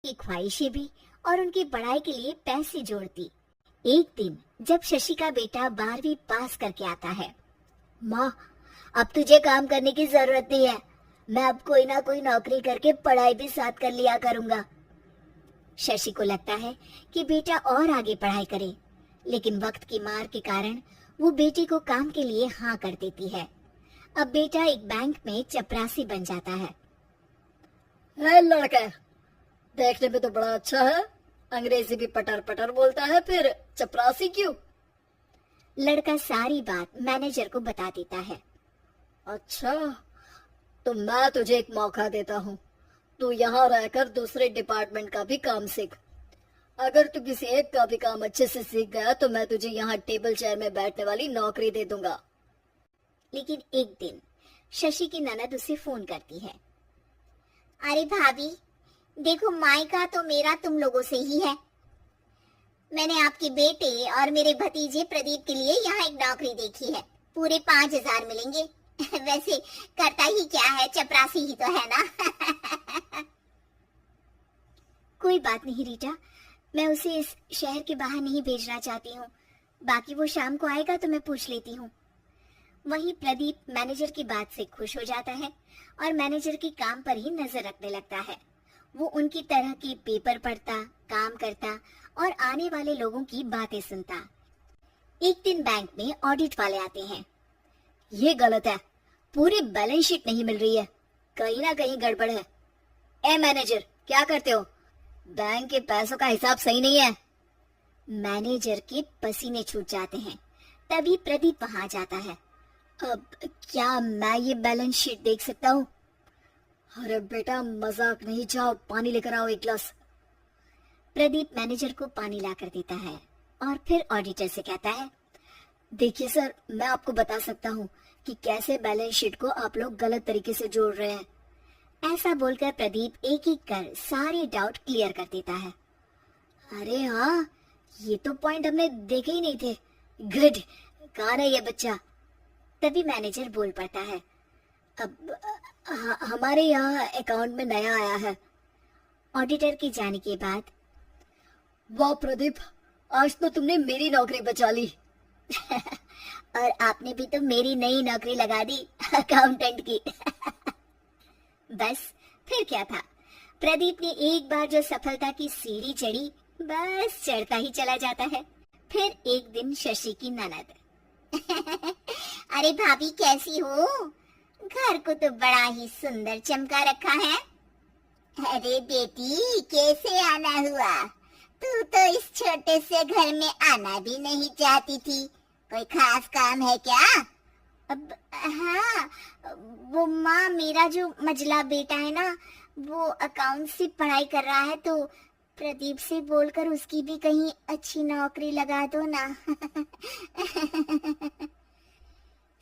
की ख्वाहिशें भी और उनकी पढ़ाई के लिए पैसे जोड़ती। एक दिन जब शशि का बेटा 12वीं पास करके आता है, माँ, अब तुझे काम करने की जरूरत नहीं है, मैं अब कोई ना कोई नौकरी करके पढ़ाई भी साथ कर लिया करूंगा। शशि को लगता है कि बेटा और आगे पढ़ाई करे, लेकिन वक्त की मार के कारण वो बेटी को काम के लिए हाँ कर देती है। अब बेटा एक बैंक में चपरासी बन जाता है। लड़का देखने में तो बड़ा अच्छा है, अंग्रेजी भी पटर पटर बोलता है, फिर चपरासी क्यों? लड़का सारी बात मैनेजर को बता देता है। अच्छा, तो मैं तुझे एक मौका देता हूँ, तू यहाँ रहकर दूसरे डिपार्टमेंट का भी काम सीख। अगर तू किसी एक का भी काम अच्छे से सीख गया तो मैं तुझे यहाँ टेबल चेयर में बैठने वाली नौकरी दे दूंगा। लेकिन एक दिन शशि की ननद उसे फोन करती है। अरे भाभी, देखो मायका तो मेरा तुम लोगों से ही है। मैंने आपके बेटे और मेरे भतीजे प्रदीप के लिए यहाँ एक नौकरी देखी है, पूरे 5,000 मिलेंगे। वैसे करता ही क्या है, चपरासी ही तो है ना। कोई बात नहीं रीटा, मैं उसे इस शहर के बाहर नहीं भेजना चाहती हूँ, बाकी वो शाम को आएगा तो मैं पूछ लेती हूँ। वहीं प्रदीप मैनेजर की बात से खुश हो जाता है और मैनेजर के काम पर ही नजर रखने लगता है। वो उनकी तरह के पेपर पढ़ता, काम करता और आने वाले लोगों की बातें सुनता। एक दिन बैंक में ऑडिट वाले आते हैं। ये गलत है, पूरी बैलेंस शीट नहीं मिल रही है, कहीं ना कहीं गड़बड़ है। ए मैनेजर, क्या करते हो? बैंक के पैसों का हिसाब सही नहीं है। मैनेजर के पसीने छूट जाते हैं। तभी प्रदीप वहां जाता है। अब क्या मैं ये बैलेंस शीट देख सकता हूँ? अरे बेटा, मजाक नहीं, जाओ पानी लेकर आओ एक गिलास। प्रदीप मैनेजर को पानी लाकर देता है और फिर ऑडिटर से कहता है, देखिए सर, मैं आपको बता सकता हूँ कि कैसे बैलेंस शीट को आप लोग गलत तरीके से जोड़ रहे हैं। ऐसा बोलकर प्रदीप एक एक कर सारे डाउट क्लियर कर देता है। अरे हाँ, ये तो पॉइंट हमने देखे ही नहीं थे। गुड, कौन है ये बच्चा? तभी मैनेजर बोल पड़ता है, अब हमारे यहाँ अकाउंट में नया आया है। ऑडिटर के जाने के बाद, वाह प्रदीप, आज तो तुमने मेरी नौकरी बचा ली। और आपने भी तो मेरी नई नौकरी लगा दी, अकाउंटेंट की। बस फिर क्या था, प्रदीप ने एक बार जो सफलता की सीढ़ी चढ़ी, बस चढ़ता ही चला जाता है। फिर एक दिन शशि की ननद, अरे भाभी कैसी हो? घर को तो बड़ा ही सुंदर चमका रखा है। अरे बेटी, कैसे आना हुआ? तू तो इस छोटे से घर में आना भी नहीं चाहती थी, कोई खास काम है क्या? अब हाँ, वो माँ, मेरा जो मझला बेटा है ना, वो अकाउंट से पढ़ाई कर रहा है, तो प्रदीप से बोलकर उसकी भी कहीं अच्छी नौकरी लगा दो ना।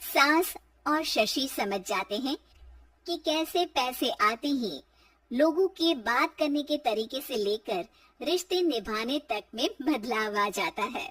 सास और शशि समझ जाते हैं कि कैसे पैसे आते ही लोगों के बात करने के तरीके से लेकर रिश्ते निभाने तक में बदलाव आ जाता है।